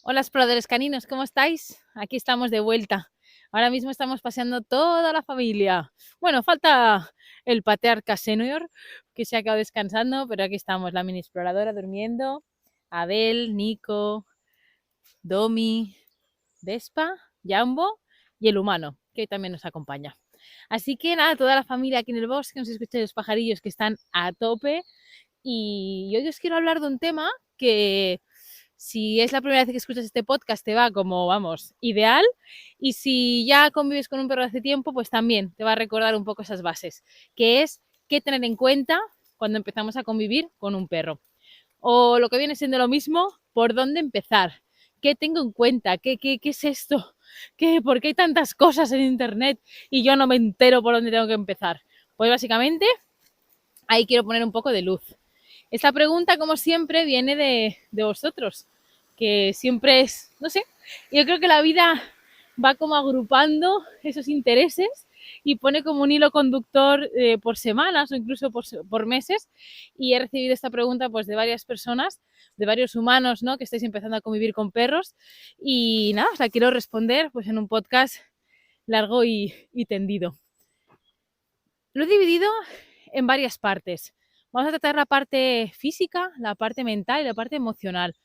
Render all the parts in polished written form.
hola exploradores caninos, ¿cómo estáis? Aquí estamos de vuelta. Ahora mismo estamos paseando toda la familia. Ahora mismo estamos paseando toda la familia. Bueno, falta el patriarca senior, que se ha quedado descansando, pero aquí estamos, la mini exploradora durmiendo, Abel, Nico, Domi, Vespa, Jambo y el humano, que también nos acompaña. Así que nada, toda la familia aquí en el bosque, nos escucháis los pajarillos que están a tope. Y hoy os quiero hablar de un tema que, si es la primera vez que escuchas este podcast, te va como, vamos, ideal. Y si ya convives con un perro hace tiempo, pues también te va a recordar un poco esas bases, que es qué tener en cuenta cuando empezamos a convivir con un perro. O lo que viene siendo lo mismo, por dónde empezar. ¿Qué tengo en cuenta? ¿Qué es esto? ¿Por qué hay tantas cosas en internet y yo no me entero por dónde tengo que empezar? Pues básicamente ahí quiero poner un poco de luz. Esta pregunta, como siempre, viene de vosotros, que siempre es, no sé, yo creo que la vida va como agrupando esos intereses y pone como un hilo conductor por semanas o incluso por meses, y he recibido esta pregunta pues de varias personas, de varios humanos, ¿no?, que estáis empezando a convivir con perros, y nada, os la quiero responder pues en un podcast largo y tendido. Lo he dividido en varias partes. Vamos a tratar la parte física, la parte mental y la parte emocional.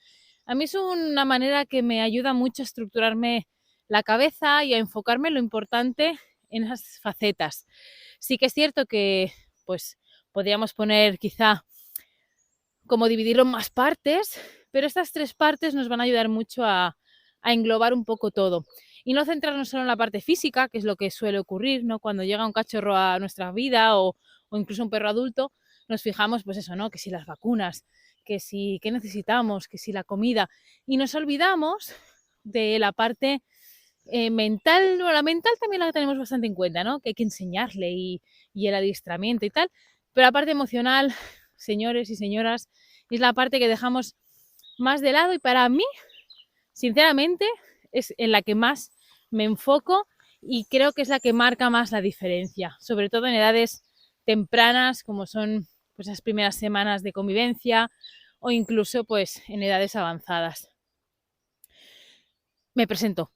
A mí es una manera que me ayuda mucho a estructurarme la cabeza y a enfocarme en lo importante en esas facetas. Sí que es cierto que pues podríamos poner quizá como dividirlo en más partes, pero estas tres partes nos van a ayudar mucho a englobar un poco todo. Y no centrarnos solo en la parte física, que es lo que suele ocurrir, ¿no? Cuando llega un cachorro a nuestra vida o incluso un perro adulto, nos fijamos, pues eso, ¿no?, que si las vacunas, que si qué necesitamos, que si la comida. Y nos olvidamos de la parte mental. No, la mental también la tenemos bastante en cuenta, ¿no?, que hay que enseñarle y el adiestramiento y tal. Pero la parte emocional, señores y señoras, es la parte que dejamos más de lado, y para mí, sinceramente, es en la que más me enfoco y creo que es la que marca más la diferencia, sobre todo en edades tempranas como son pues esas primeras semanas de convivencia o incluso pues en edades avanzadas. Me presento.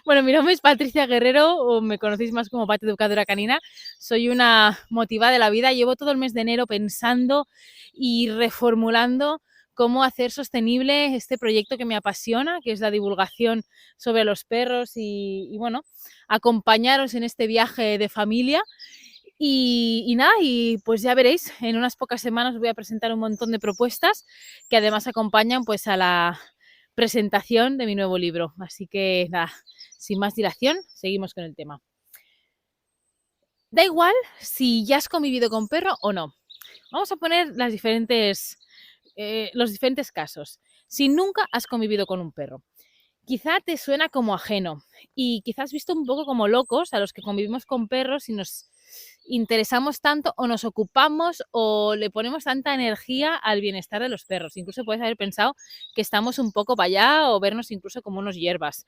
Bueno, mi nombre es Patricia Guerrero, o me conocéis más como Pati Educadora Canina. Soy una motivada de la vida. Llevo todo el mes de enero pensando y reformulando cómo hacer sostenible este proyecto que me apasiona, que es la divulgación sobre los perros y bueno, acompañaros en este viaje de familia. Y nada, y pues ya veréis, en unas pocas semanas os voy a presentar un montón de propuestas que además acompañan pues a la presentación de mi nuevo libro. Así que nada, sin más dilación, seguimos con el tema. Da igual si ya has convivido con perro o no. Vamos a poner los diferentes casos. Si nunca has convivido con un perro, quizá te suena como ajeno y quizás has visto un poco como locos a los que convivimos con perros y nos interesamos tanto o nos ocupamos o le ponemos tanta energía al bienestar de los perros. Incluso puedes haber pensado que estamos un poco para allá o vernos incluso como unos hierbas.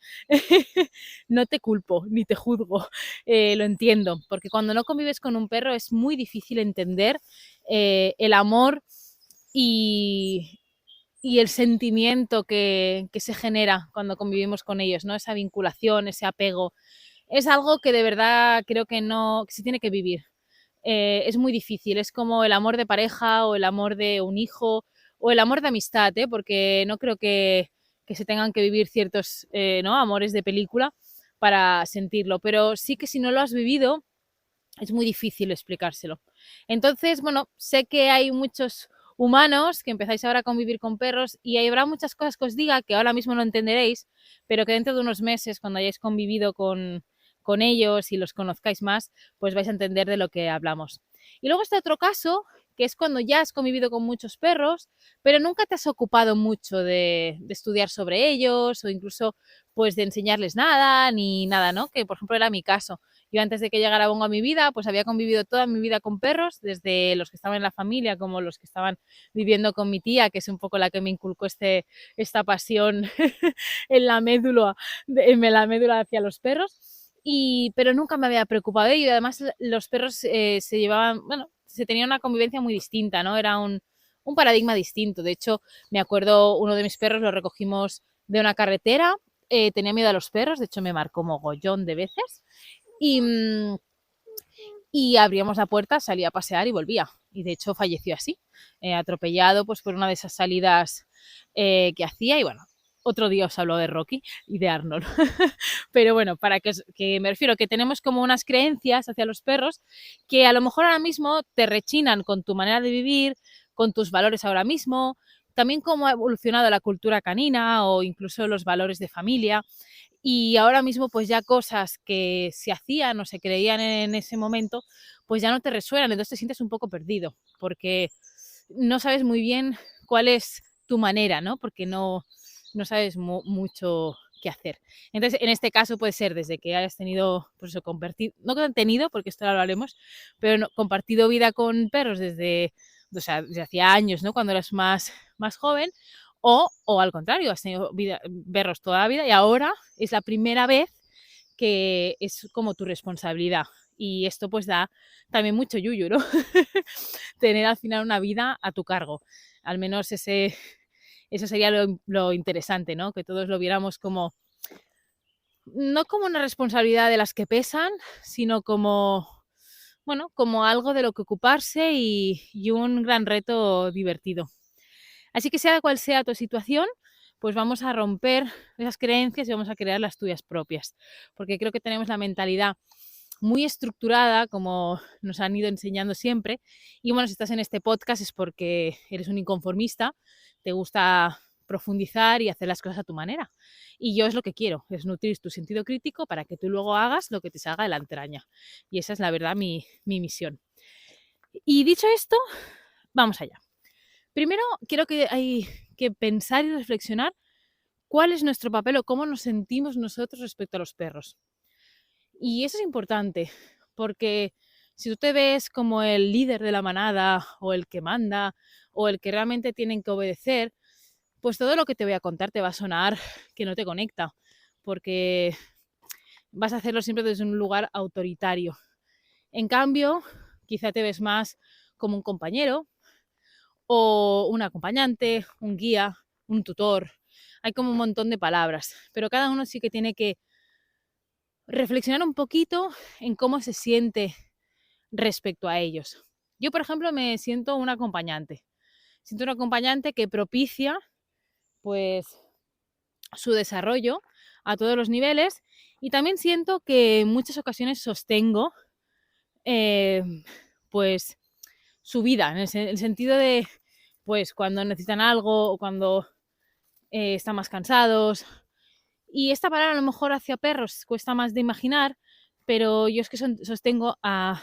No te culpo ni te juzgo, lo entiendo, porque cuando no convives con un perro es muy difícil entender el amor y, y el sentimiento que se genera cuando convivimos con ellos, ¿no? Esa vinculación, ese apego. Es algo que de verdad creo que no, que se tiene que vivir. Es muy difícil, es como el amor de pareja o el amor de un hijo o el amor de amistad, ¿eh? Porque no creo que se tengan que vivir ciertos ¿no?, amores de película para sentirlo, pero sí que si no lo has vivido es muy difícil explicárselo. Entonces, bueno, sé que hay muchos humanos que empezáis ahora a convivir con perros y habrá muchas cosas que os diga que ahora mismo no entenderéis, pero que dentro de unos meses, cuando hayáis convivido con ellos y los conozcáis más, pues vais a entender de lo que hablamos. Y luego está otro caso, que es cuando ya has convivido con muchos perros, pero nunca te has ocupado mucho de estudiar sobre ellos o incluso pues de enseñarles nada, ni nada, ¿no? Que por ejemplo era mi caso. Yo antes de que llegara Bongo a mi vida, pues había convivido toda mi vida con perros, desde los que estaban en la familia como los que estaban viviendo con mi tía, que es un poco la que me inculcó esta pasión en la médula hacia los perros. Pero nunca me había preocupado de ello. Y además los perros se llevaban, bueno, se tenía una convivencia muy distinta, ¿no? Era un paradigma distinto. De hecho, me acuerdo, uno de mis perros lo recogimos de una carretera, tenía miedo a los perros, de hecho me marcó mogollón de veces, y, y abríamos la puerta, salía a pasear y volvía. Y de hecho falleció así, atropellado pues, por una de esas salidas que hacía. Y bueno, otro día os hablo de Rocky y de Arnold. Pero bueno, para que me refiero, que tenemos como unas creencias hacia los perros que a lo mejor ahora mismo te rechinan con tu manera de vivir, con tus valores ahora mismo, también cómo ha evolucionado la cultura canina o incluso los valores de familia. Y ahora mismo pues ya cosas que se hacían o se creían en ese momento pues ya no te resuenan, entonces te sientes un poco perdido porque no sabes muy bien cuál es tu manera, ¿no? Porque no sabes mucho qué hacer. Entonces, en este caso puede ser desde que hayas tenido, pues eso, no que han tenido, porque esto ahora lo haremos, pero no, compartido vida con perros o sea, desde hacía años, ¿no? Cuando eras más joven, o al contrario, has tenido perros toda la vida y ahora es la primera vez que es como tu responsabilidad. Y esto pues da también mucho yuyu, ¿no? Tener al final una vida a tu cargo. Al menos eso sería lo interesante, ¿no? Que todos lo viéramos como, no como una responsabilidad de las que pesan, sino como, bueno, como algo de lo que ocuparse y un gran reto divertido. Así que sea cual sea tu situación, pues vamos a romper esas creencias y vamos a crear las tuyas propias. Porque creo que tenemos la mentalidad muy estructurada, como nos han ido enseñando siempre. Y bueno, si estás en este podcast es porque eres un inconformista, te gusta profundizar y hacer las cosas a tu manera. Y yo es lo que quiero, es nutrir tu sentido crítico para que tú luego hagas lo que te salga de la entraña. Y esa es la verdad mi misión. Y dicho esto, vamos allá. Primero, quiero que hay que pensar y reflexionar cuál es nuestro papel o cómo nos sentimos nosotros respecto a los perros. Y eso es importante, porque si tú te ves como el líder de la manada o el que manda o el que realmente tienen que obedecer, pues todo lo que te voy a contar te va a sonar que no te conecta, porque vas a hacerlo siempre desde un lugar autoritario. En cambio, quizá te ves más como un compañero o un acompañante, un guía, un tutor. Hay como un montón de palabras, pero cada uno sí que tiene que reflexionar un poquito en cómo se siente respecto a ellos. Yo, por ejemplo, me siento un acompañante. Siento un acompañante que propicia pues su desarrollo a todos los niveles y también siento que en muchas ocasiones sostengo eh, pues su vida, en el sentido de pues cuando necesitan algo o cuando están más cansados. Y esta palabra a lo mejor hacia perros cuesta más de imaginar, pero yo es que sostengo a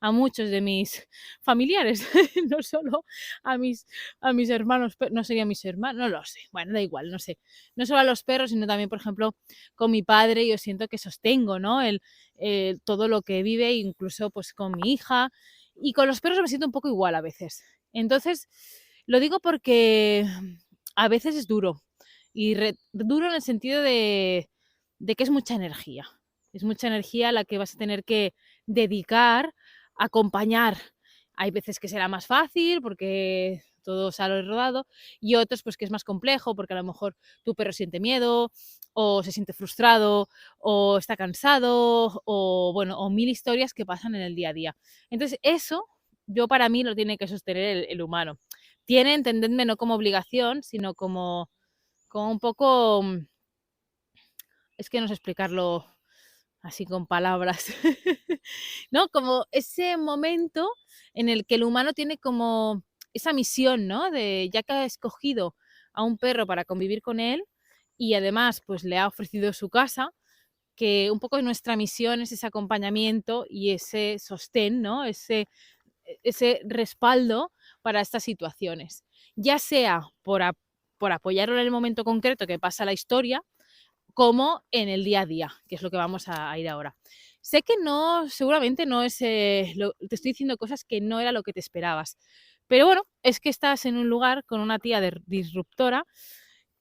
muchos de mis familiares, no solo a mis hermanos, no serían mis hermanos, no lo sé, bueno, da igual, no sé, no solo a los perros, sino también, por ejemplo, con mi padre, yo siento que sostengo, ¿no? Todo lo que vive, incluso pues con mi hija, y con los perros me siento un poco igual a veces. Entonces, lo digo porque a veces es duro, y duro en el sentido de que es mucha energía. Es mucha energía la que vas a tener que dedicar a acompañar. Hay veces que será más fácil porque todo sale rodado y otros pues que es más complejo porque a lo mejor tu perro siente miedo o se siente frustrado o está cansado o bueno, o mil historias que pasan en el día a día. Entonces eso yo para mí lo tiene que sostener el humano. Tiene, entendedme, no como obligación, sino como un poco, es que no sé explicarlo así con palabras, ¿no? Como ese momento en el que el humano tiene como esa misión, ¿no? De ya que ha escogido a un perro para convivir con él y además pues le ha ofrecido su casa, que un poco nuestra misión es ese acompañamiento y ese sostén, ¿no? Ese respaldo para estas situaciones, ya sea por apoyarlo en el momento concreto que pasa la historia, como en el día a día, que es lo que vamos a ir ahora. Sé que no, seguramente no es, te estoy diciendo cosas que no era lo que te esperabas, pero bueno, es que estás en un lugar con una tía disruptora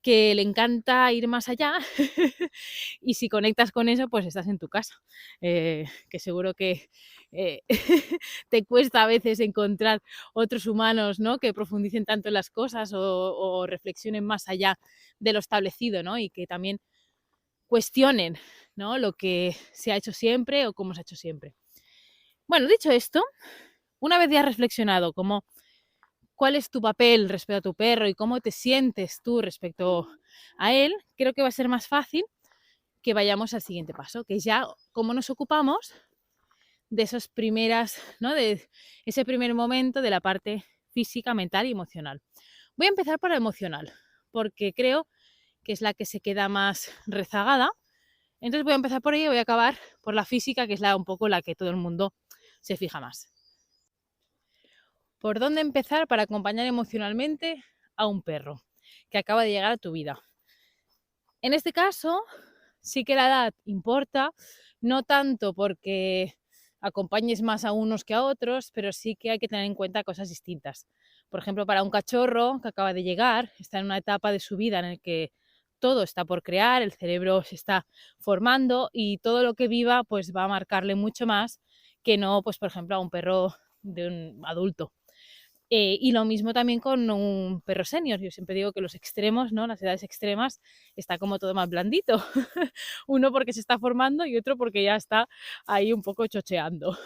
que le encanta ir más allá y si conectas con eso, pues estás en tu casa, que seguro que te cuesta a veces encontrar otros humanos, ¿no?, que profundicen tanto en las cosas o reflexionen más allá de lo establecido, ¿no?, y que también cuestionen, ¿no?, lo que se ha hecho siempre o cómo se ha hecho siempre. Bueno, dicho esto, una vez ya has reflexionado como cuál es tu papel respecto a tu perro y cómo te sientes tú respecto a él, creo que va a ser más fácil que vayamos al siguiente paso, que ya cómo nos ocupamos de esas primeras, ¿no?, de ese primer momento de la parte física, mental y emocional. Voy a empezar por la emocional, porque creo que es la que se queda más rezagada. Entonces voy a empezar por ella y voy a acabar por la física, que es un poco la que todo el mundo se fija más. ¿Por dónde empezar para acompañar emocionalmente a un perro que acaba de llegar a tu vida? En este caso, sí que la edad importa, no tanto porque acompañes más a unos que a otros, pero sí que hay que tener en cuenta cosas distintas. Por ejemplo, para un cachorro que acaba de llegar, está en una etapa de su vida en la que todo está por crear, el cerebro se está formando y todo lo que viva pues va a marcarle mucho más que no, pues por ejemplo, a un perro de un adulto. Y lo mismo también con un perro senior. Yo siempre digo que los extremos, ¿no?, las edades extremas, está como todo más blandito. Uno porque se está formando y otro porque ya está ahí un poco chocheando.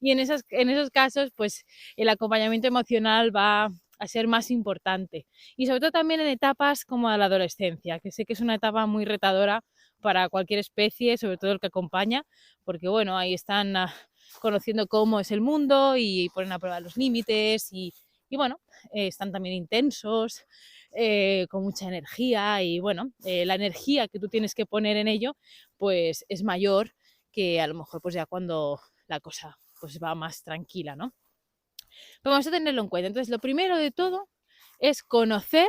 Y en esos casos, pues el acompañamiento emocional va a ser más importante. Y sobre todo también en etapas como la adolescencia, que sé que es una etapa muy retadora para cualquier especie, sobre todo el que acompaña, porque bueno, ahí están conociendo cómo es el mundo y ponen a prueba los límites y bueno, están también intensos, con mucha energía y bueno, la energía que tú tienes que poner en ello pues es mayor que a lo mejor pues ya cuando la cosa pues va más tranquila, ¿no? Pero vamos a tenerlo en cuenta. Entonces, lo primero de todo es conocer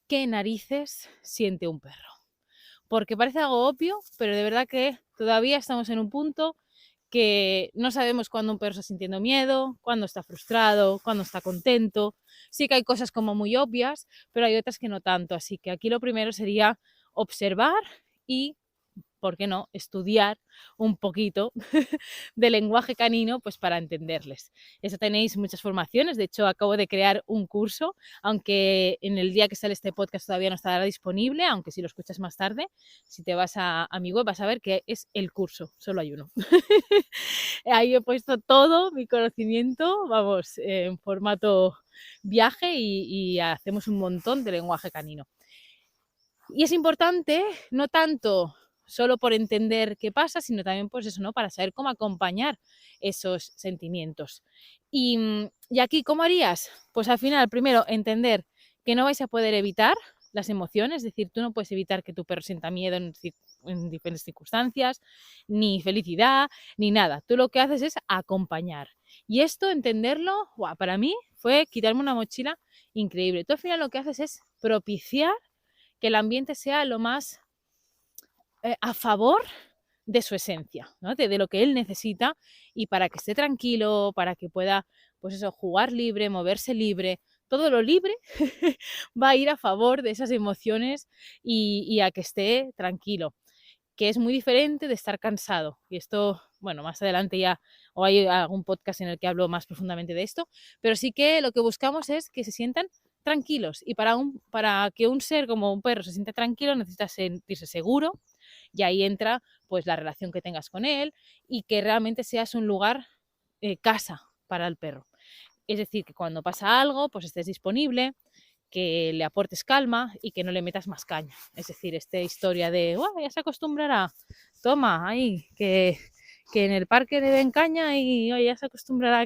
qué narices siente un perro. Porque parece algo obvio, pero de verdad que todavía estamos en un punto que no sabemos cuándo un perro está sintiendo miedo, cuándo está frustrado, cuándo está contento. Sí que hay cosas como muy obvias, pero hay otras que no tanto. Así que aquí lo primero sería observar y, ¿por qué no?, estudiar un poquito de lenguaje canino pues para entenderles. Eso tenéis muchas formaciones, de hecho acabo de crear un curso, aunque en el día que sale este podcast todavía no estará disponible, aunque si lo escuchas más tarde, si te vas a mi web vas a ver que es el curso, solo hay uno. Ahí he puesto todo mi conocimiento, vamos, en formato viaje y hacemos un montón de lenguaje canino. Y es importante, no tanto solo por entender qué pasa, sino también pues eso, ¿no?, para saber cómo acompañar esos sentimientos. Y aquí, ¿cómo harías? Pues al final, primero, entender que no vais a poder evitar las emociones, es decir, tú no puedes evitar que tu perro sienta miedo en diferentes circunstancias, ni felicidad, ni nada. Tú lo que haces es acompañar. Y esto, entenderlo, para mí fue quitarme una mochila increíble. Tú al final lo que haces es propiciar que el ambiente sea lo más a favor de su esencia, ¿no?, de lo que él necesita y para que esté tranquilo, para que pueda, pues eso, jugar libre, moverse libre. Todo lo libre va a ir a favor de esas emociones y a que esté tranquilo, que es muy diferente de estar cansado. Y esto, bueno, más adelante ya, o hay algún podcast en el que hablo más profundamente de esto, pero sí que lo que buscamos es que se sientan tranquilos. Y para que un ser como un perro se sienta tranquilo, necesita sentirse seguro, y ahí entra pues la relación que tengas con él y que realmente seas un lugar casa para el perro. Es decir, que cuando pasa algo, pues estés disponible, que le aportes calma y que no le metas más caña. Es decir, esta historia de, ya se acostumbrará, toma, ahí, que en el parque le den caña y ya se acostumbrará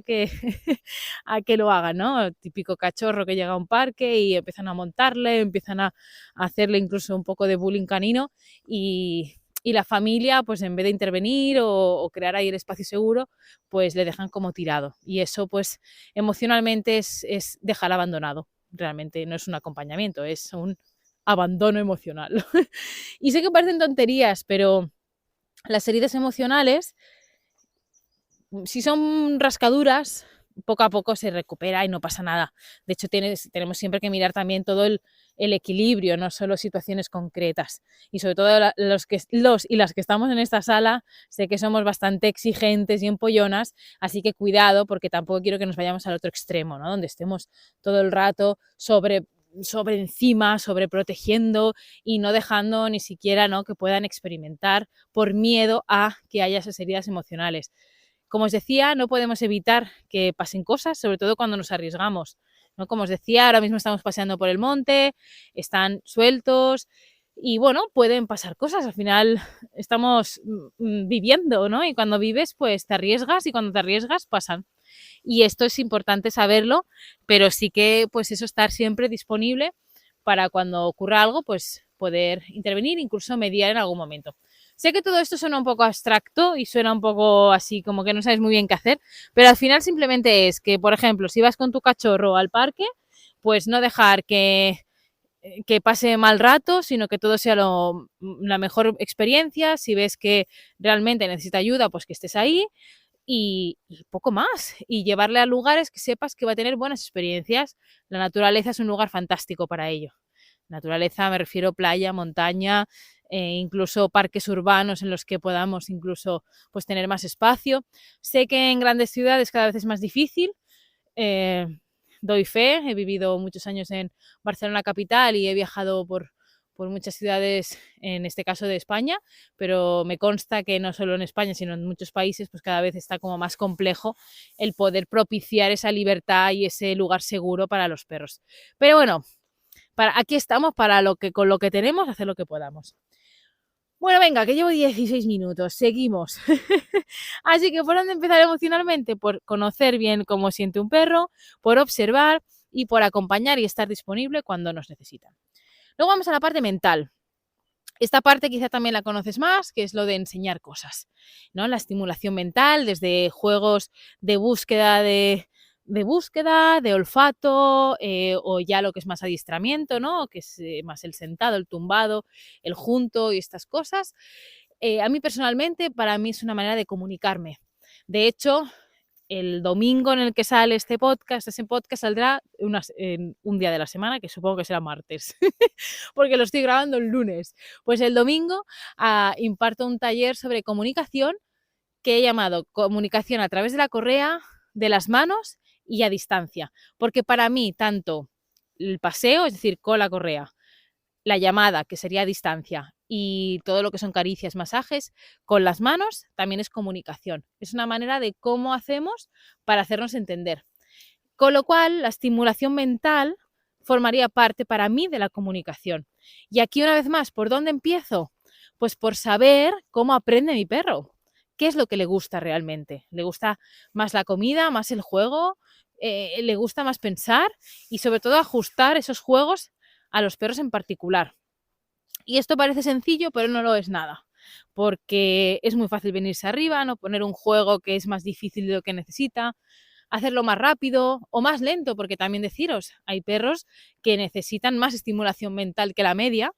a que lo haga, ¿no? El típico cachorro que llega a un parque y empiezan a montarle, empiezan a hacerle incluso un poco de bullying canino y la familia, pues en vez de intervenir o crear ahí el espacio seguro, pues le dejan como tirado. Y eso, pues emocionalmente es dejar abandonado. Realmente no es un acompañamiento, es un abandono emocional. Y sé que parecen tonterías, pero las heridas emocionales, si son rascaduras, poco a poco se recupera y no pasa nada. De hecho, tenemos siempre que mirar también todo el equilibrio, no solo situaciones concretas. Y sobre todo los y las que estamos en esta sala, sé que somos bastante exigentes y empollonas, así que cuidado, porque tampoco quiero que nos vayamos al otro extremo, ¿no? Donde estemos todo el rato sobre encima, sobreprotegiendo y no dejando ni siquiera, ¿no?, que puedan experimentar por miedo a que haya esas heridas emocionales. Como os decía, no podemos evitar que pasen cosas, sobre todo cuando nos arriesgamos, ¿no? Como os decía, ahora mismo estamos paseando por el monte, están sueltos y bueno, pueden pasar cosas. Al final estamos viviendo, ¿no? Y cuando vives, pues te arriesgas y cuando te arriesgas pasan. Y esto es importante saberlo, pero sí que pues eso, estar siempre disponible para cuando ocurra algo, pues poder intervenir, incluso mediar en algún momento. Sé que todo esto suena un poco abstracto y suena un poco así como que no sabes muy bien qué hacer, pero al final simplemente es que, por ejemplo, si vas con tu cachorro al parque, pues no dejar que pase mal rato, sino que todo sea la mejor experiencia. Si ves que realmente necesita ayuda, pues que estés ahí y poco más. Y llevarle a lugares que sepas que va a tener buenas experiencias. La naturaleza es un lugar fantástico para ello. Naturaleza, me refiero playa, montaña, incluso parques urbanos en los que podamos incluso pues tener más espacio. Sé que en grandes ciudades cada vez es más difícil. Eh, Doy fe, he vivido muchos años en Barcelona capital y he viajado por muchas ciudades, en este caso de España, pero me consta que no solo en España, sino en muchos países, pues cada vez está como más complejo el poder propiciar esa libertad y ese lugar seguro para los perros. Pero bueno, aquí estamos para con lo que tenemos, hacer lo que podamos. Bueno, venga, que llevo 16 minutos, seguimos. Así que ¿por dónde empezar emocionalmente? Por conocer bien cómo siente un perro, por observar y por acompañar y estar disponible cuando nos necesitan. Luego vamos a la parte mental. Esta parte quizá también la conoces más, que es lo de enseñar cosas, ¿no? La estimulación mental, desde juegos de búsqueda de olfato, o ya lo que es más adiestramiento, ¿no? Que es más el sentado, el tumbado, el junto y estas cosas. A mí personalmente, para mí es una manera de comunicarme. De hecho, el domingo en el que sale ese podcast saldrá en un día de la semana, que supongo que será martes, porque lo estoy grabando el lunes. Pues el domingo imparto un taller sobre comunicación que he llamado Comunicación a través de la correa, de las manos y a distancia. Porque para mí, tanto el paseo, es decir, con la correa, la llamada, que sería a distancia, y todo lo que son caricias, masajes, con las manos también es comunicación. Es una manera de cómo hacemos para hacernos entender. Con lo cual, la estimulación mental formaría parte para mí de la comunicación. Y aquí una vez más, ¿por dónde empiezo? Pues por saber cómo aprende mi perro. ¿Qué es lo que le gusta realmente? ¿Le gusta más la comida, más el juego? ¿Le gusta más pensar? Y sobre todo ajustar esos juegos a los perros en particular. Y esto parece sencillo, pero no lo es nada, porque es muy fácil venirse arriba, no poner un juego que es más difícil de lo que necesita, hacerlo más rápido o más lento, porque también deciros, hay perros que necesitan más estimulación mental que la media,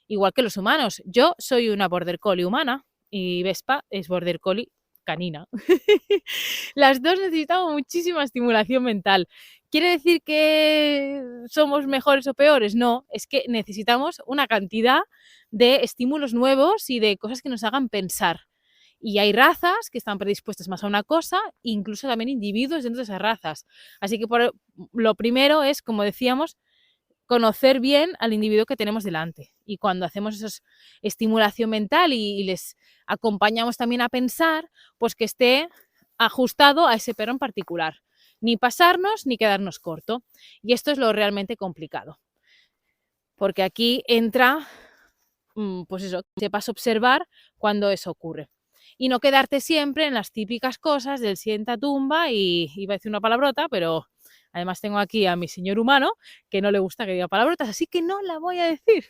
igual que los humanos. Yo soy una border collie humana y Vespa es border collie canina. Las dos necesitamos muchísima estimulación mental. ¿Quiere decir que somos mejores o peores? No, es que necesitamos una cantidad de estímulos nuevos y de cosas que nos hagan pensar. Y hay razas que están predispuestas más a una cosa, incluso también individuos dentro de esas razas. Así que lo primero es, como decíamos, conocer bien al individuo que tenemos delante. Y cuando hacemos esa estimulación mental y les acompañamos también a pensar, pues que esté ajustado a ese perro en particular. Ni pasarnos ni quedarnos corto. Y esto es lo realmente complicado. Porque aquí entra, pues eso, que sepas observar cuando eso ocurre. Y no quedarte siempre en las típicas cosas del sienta, tumba y iba a decir una palabrota, pero además tengo aquí a mi señor humano que no le gusta que diga palabrotas, así que no la voy a decir.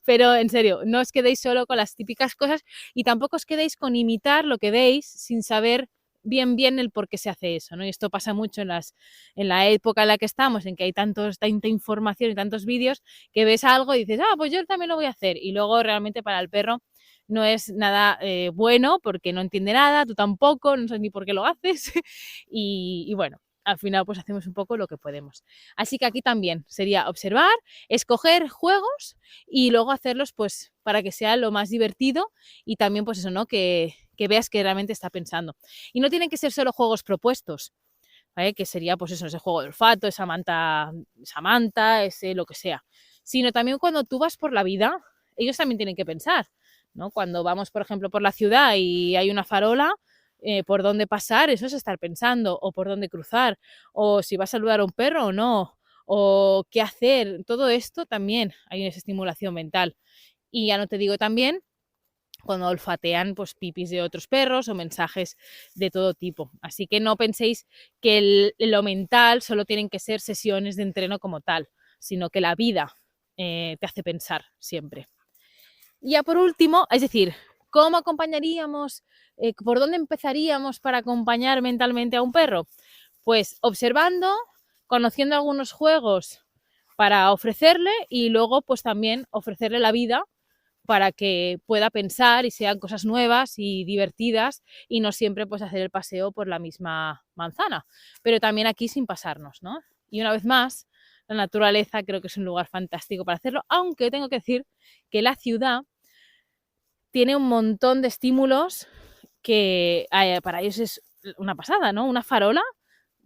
Pero en serio, no os quedéis solo con las típicas cosas y tampoco os quedéis con imitar lo que veis sin saber bien el por qué se hace eso, ¿no? Y esto pasa mucho en la época en la que estamos, en que hay tanta información y tantos vídeos, que ves algo y dices, pues yo también lo voy a hacer. Y luego realmente para el perro no es nada bueno porque no entiende nada, tú tampoco, no sabes ni por qué lo haces y bueno, al final pues hacemos un poco lo que podemos. Así que aquí también sería observar, escoger juegos y luego hacerlos pues para que sea lo más divertido y también pues eso, ¿no? Que veas que realmente está pensando. Y no tienen que ser solo juegos propuestos, ¿vale? Que sería pues eso, ese juego de olfato, esa manta, ese lo que sea. Sino también cuando tú vas por la vida, ellos también tienen que pensar, ¿no? Cuando vamos, por ejemplo, por la ciudad y hay una farola, por dónde pasar, eso es estar pensando, o por dónde cruzar, o si vas a saludar a un perro o no, o qué hacer, todo esto también hay esa estimulación mental. Y ya no te digo también cuando olfatean pues pipis de otros perros o mensajes de todo tipo. Así que no penséis que lo mental solo tienen que ser sesiones de entreno como tal, sino que la vida te hace pensar siempre. Y ya por último, es decir, ¿cómo acompañaríamos? ¿Por dónde empezaríamos para acompañar mentalmente a un perro? Pues observando, conociendo algunos juegos para ofrecerle y luego pues también ofrecerle la vida para que pueda pensar y sean cosas nuevas y divertidas y no siempre pues hacer el paseo por la misma manzana, pero también aquí sin pasarnos, ¿no? Y una vez más, la naturaleza creo que es un lugar fantástico para hacerlo, aunque tengo que decir que la ciudad tiene un montón de estímulos que para ellos es una pasada, ¿no? Una farola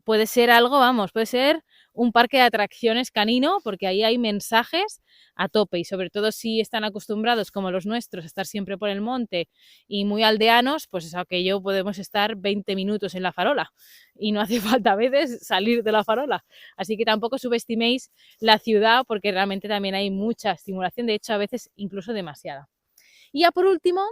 puede ser algo, vamos, puede ser un parque de atracciones canino, porque ahí hay mensajes a tope y sobre todo si están acostumbrados como los nuestros a estar siempre por el monte y muy aldeanos, pues es aquello podemos estar 20 minutos en la farola y no hace falta a veces salir de la farola. Así que tampoco subestiméis la ciudad porque realmente también hay mucha estimulación, de hecho a veces incluso demasiada. Y ya por último,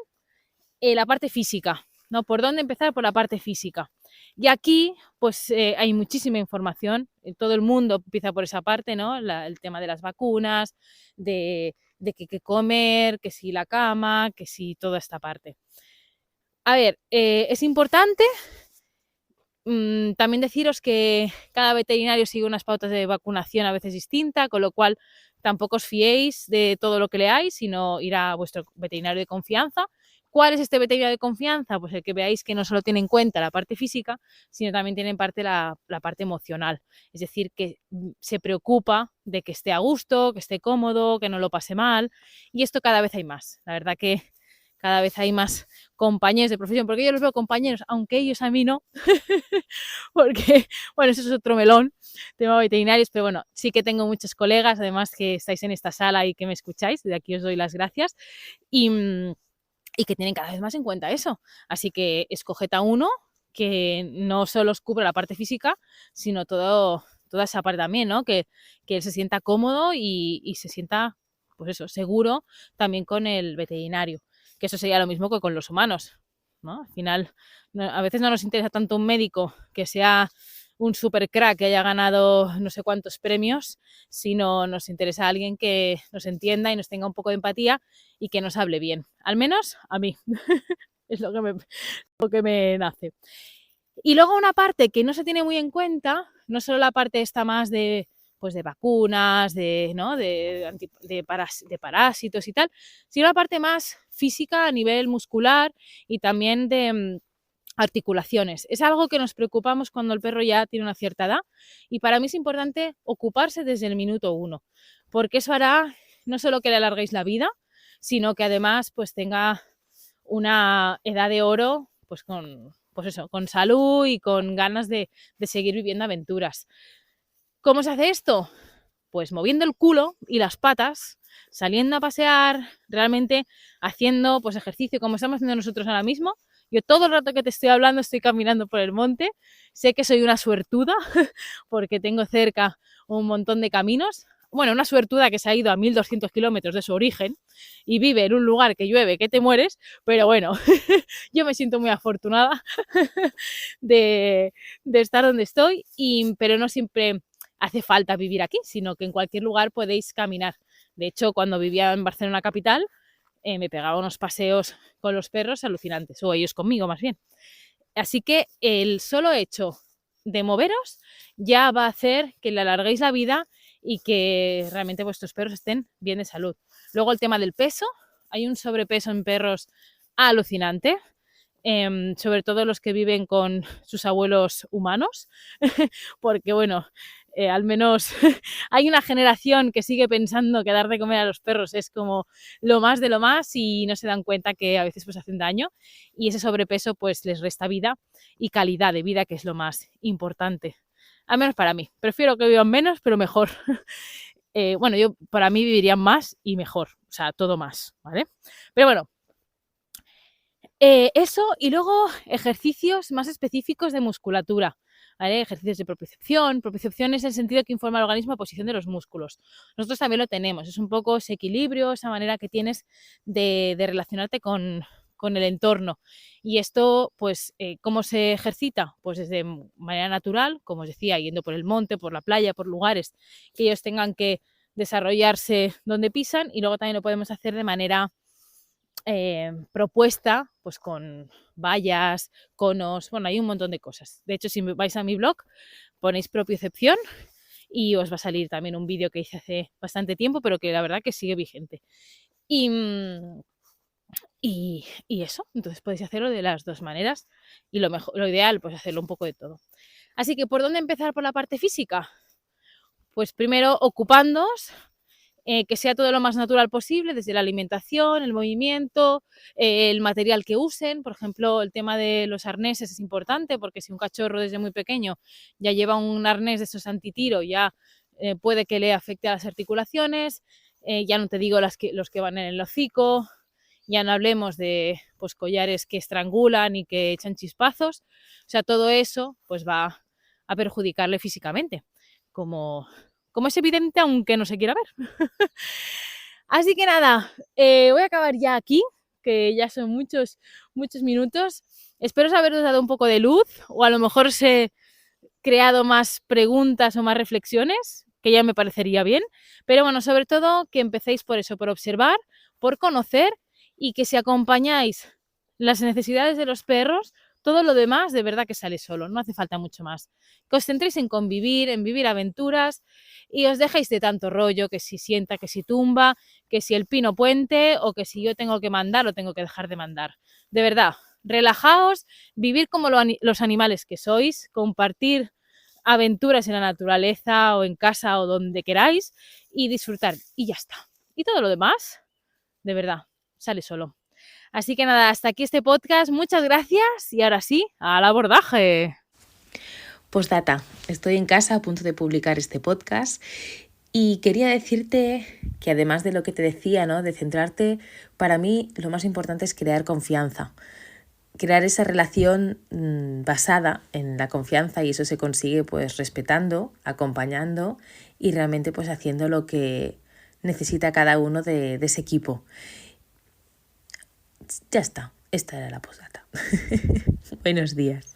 la parte física, ¿no? ¿Por dónde empezar? Por la parte física. Y aquí, pues hay muchísima información, todo el mundo empieza por esa parte, ¿no? El tema de las vacunas, de qué comer, que si la cama, que si toda esta parte. A ver, es importante también deciros que cada veterinario sigue unas pautas de vacunación a veces distintas, con lo cual tampoco os fiéis de todo lo que leáis, sino ir a vuestro veterinario de confianza. ¿Cuál es este veterinario de confianza? Pues el que veáis que no solo tiene en cuenta la parte física, sino también tiene en parte la parte emocional. Es decir, que se preocupa de que esté a gusto, que esté cómodo, que no lo pase mal. Y esto cada vez hay más. La verdad que cada vez hay más compañeros de profesión, porque yo los veo compañeros, aunque ellos a mí no, porque, bueno, eso es otro melón, tema veterinarios, pero bueno, sí que tengo muchos colegas, además que estáis en esta sala y que me escucháis, de aquí os doy las gracias, y, y que tienen cada vez más en cuenta eso. Así que escoged a uno que no solo os cubra la parte física, sino toda esa parte también, ¿no? Que él se sienta cómodo y se sienta, pues eso, seguro también con el veterinario. Que eso sería lo mismo que con los humanos, ¿no? Al final, a veces no nos interesa tanto un médico que sea un super crack que haya ganado no sé cuántos premios, sino nos interesa alguien que nos entienda y nos tenga un poco de empatía y que nos hable bien. Al menos a mí. Es lo que me nace. Y luego una parte que no se tiene muy en cuenta, no solo la parte esta más de, pues de vacunas, ¿no? de parásitos y tal, sino la parte más física a nivel muscular y también de articulaciones. Es algo que nos preocupamos cuando el perro ya tiene una cierta edad y para mí es importante ocuparse desde el minuto 1, porque eso hará no solo que le alarguéis la vida, sino que además pues tenga una edad de oro pues pues eso, con salud y con ganas de seguir viviendo aventuras. ¿Cómo se hace esto? Pues moviendo el culo y las patas, saliendo a pasear, realmente haciendo pues ejercicio como estamos haciendo nosotros ahora mismo. Yo todo el rato que te estoy hablando estoy caminando por el monte. Sé que soy una suertuda porque tengo cerca un montón de caminos. Bueno, una suertuda que se ha ido a 1200 kilómetros de su origen y vive en un lugar que llueve, que te mueres, pero bueno, yo me siento muy afortunada de estar donde estoy, pero no siempre hace falta vivir aquí, sino que en cualquier lugar podéis caminar. De hecho, cuando vivía en Barcelona capital, me pegaba unos paseos con los perros alucinantes, o ellos conmigo más bien. Así que el solo hecho de moveros ya va a hacer que le alarguéis la vida y que realmente vuestros perros estén bien de salud. Luego el tema del peso, hay un sobrepeso en perros alucinante, sobre todo los que viven con sus abuelos humanos, porque bueno, al menos hay una generación que sigue pensando que dar de comer a los perros es como lo más de lo más y no se dan cuenta que a veces pues hacen daño y ese sobrepeso pues les resta vida y calidad de vida, que es lo más importante. Al menos para mí. Prefiero que vivan menos, pero mejor. Bueno, yo para mí vivirían más y mejor. O sea, todo más, ¿vale? Pero bueno, eso y luego ejercicios más específicos de musculatura, ¿vale? Ejercicios de propiocepción. Propiocepción es el sentido que informa al organismo a posición de los músculos. Nosotros también lo tenemos. Es un poco ese equilibrio, esa manera que tienes de relacionarte con el entorno. Y esto, pues, ¿cómo se ejercita? Pues de manera natural, como os decía, yendo por el monte, por la playa, por lugares que ellos tengan que desarrollarse donde pisan, y luego también lo podemos hacer de manera propuesta, pues con vallas, conos, bueno, hay un montón de cosas. De hecho, si vais a mi blog, ponéis propiocepción y os va a salir también un vídeo que hice hace bastante tiempo, pero que la verdad que sigue vigente. Y eso, entonces podéis hacerlo de las dos maneras y lo ideal, pues hacerlo un poco de todo. Así que, ¿por dónde empezar por la parte física? Pues primero ocupándoos, que sea todo lo más natural posible, desde la alimentación, el movimiento, el material que usen. Por ejemplo, el tema de los arneses es importante, porque si un cachorro desde muy pequeño ya lleva un arnés de esos antitiro, ya puede que le afecte a las articulaciones. Ya no te digo los que van en el hocico, ya no hablemos de pues, collares que estrangulan y que echan chispazos. O sea, todo eso pues va a perjudicarle físicamente, como es evidente aunque no se quiera ver. Así que nada, voy a acabar ya aquí, que ya son muchos minutos. Espero haberos dado un poco de luz, o a lo mejor os he creado más preguntas o más reflexiones, que ya me parecería bien. Pero bueno, sobre todo que empecéis por eso, por observar, por conocer, y que si acompañáis las necesidades de los perros, todo lo demás de verdad que sale solo, no hace falta mucho más. Que os centréis en convivir, en vivir aventuras y os dejéis de tanto rollo, que si sienta, que si tumba, que si el pino puente o que si yo tengo que mandar o tengo que dejar de mandar. De verdad, relajaos, vivir como los animales que sois, compartir aventuras en la naturaleza o en casa o donde queráis y disfrutar y ya está. Y todo lo demás, de verdad, sale solo. Así que nada, hasta aquí este podcast. Muchas gracias y ahora sí, al abordaje. Postdata, estoy en casa a punto de publicar este podcast y quería decirte que además de lo que te decía, ¿no?, de centrarte, para mí lo más importante es crear confianza. Crear esa relación basada en la confianza, y eso se consigue pues respetando, acompañando y realmente pues haciendo lo que necesita cada uno de ese equipo. Ya está, esta era la postdata. Buenos días.